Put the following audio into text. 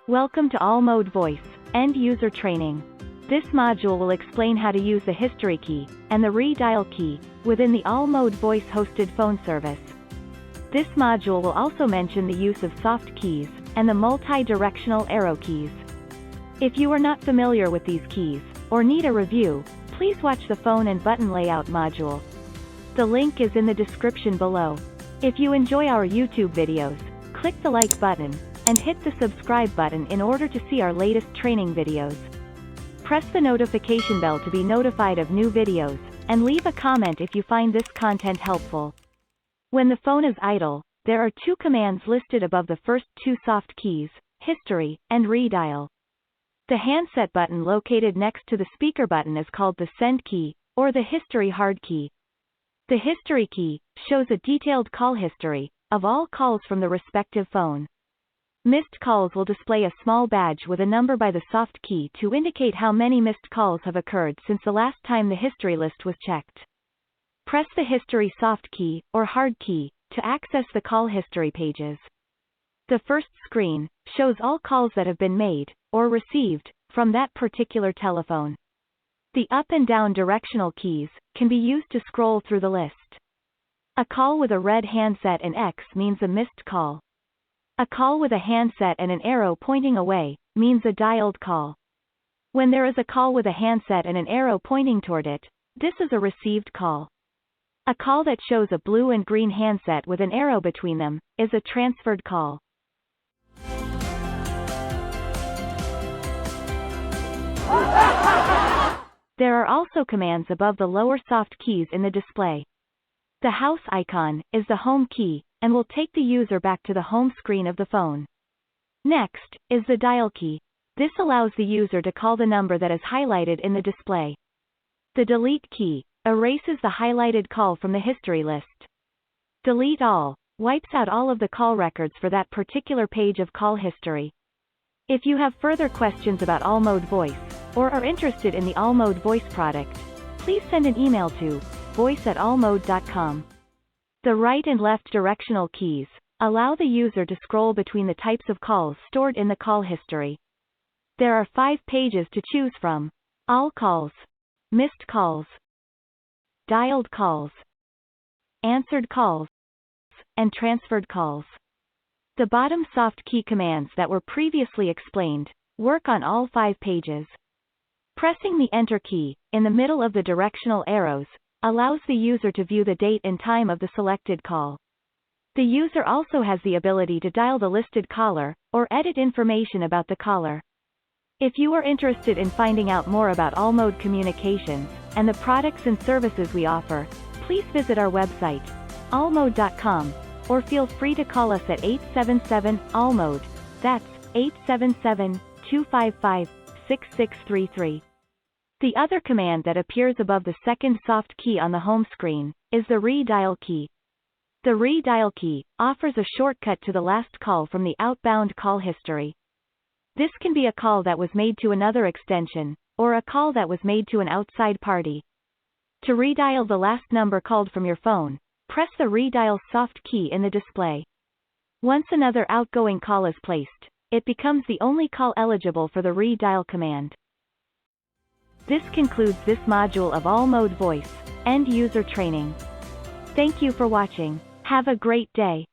Welcome to All Mode Voice, End User Training. This module will explain how to use the history key, and the redial key, within the All Mode Voice hosted phone service. This module will also mention the use of soft keys, and the multi-directional arrow keys. If you are not familiar with these keys, or need a review, please watch the phone and button layout module. The link is in the description below. If you enjoy our YouTube videos, click the like button, and hit the subscribe button in order to see our latest training videos. Press the notification bell to be notified of new videos, and leave a comment if you find this content helpful. When the phone is idle, there are two commands listed above the first two soft keys, history, and redial. The handset button located next to the speaker button is called the send key, or the history hard key. The history key shows a detailed call history of all calls from the respective phone. Missed calls will display a small badge with a number by the soft key to indicate how many missed calls have occurred since the last time the history list was checked. Press the history soft key, or hard key, to access the call history pages. The first screen shows all calls that have been made, or received, from that particular telephone. The up and down directional keys can be used to scroll through the list. A call with a red handset and X means a missed call. A call with a handset and an arrow pointing away means a dialed call. When there is a call with a handset and an arrow pointing toward it, this is a received call. A call that shows a blue and green handset with an arrow between them is a transferred call. There are also commands above the lower soft keys in the display. The house icon is the home key, and will take the user back to the home screen of the phone. Next is the dial key. This allows the user to call the number that is highlighted in the display. The delete key erases the highlighted call from the history list. Delete all wipes out all of the call records for that particular page of call history. If you have further questions about All Mode Voice, or are interested in the All Mode Voice product, please send an email to voice@allmode.com. The right and left directional keys allow the user to scroll between the types of calls stored in the call history. There are 5 pages to choose from: all calls, missed calls, dialed calls, answered calls, and transferred calls. The bottom soft key commands that were previously explained work on all 5 pages. Pressing the Enter key in the middle of the directional arrows allows the user to view the date and time of the selected call. The user also has the ability to dial the listed caller, or edit information about the caller. If you are interested in finding out more about All Mode Communications, and the products and services we offer, please visit our website, allmode.com, or feel free to call us at 877-ALL-MODE, that's 877-255-6633. The other command that appears above the second soft key on the home screen is the redial key. The redial key offers a shortcut to the last call from the outbound call history. This can be a call that was made to another extension, or a call that was made to an outside party. To redial the last number called from your phone, press the redial soft key in the display. Once another outgoing call is placed, it becomes the only call eligible for the redial command. This concludes this module of All Mode Voice, End User Training. Thank you for watching. Have a great day.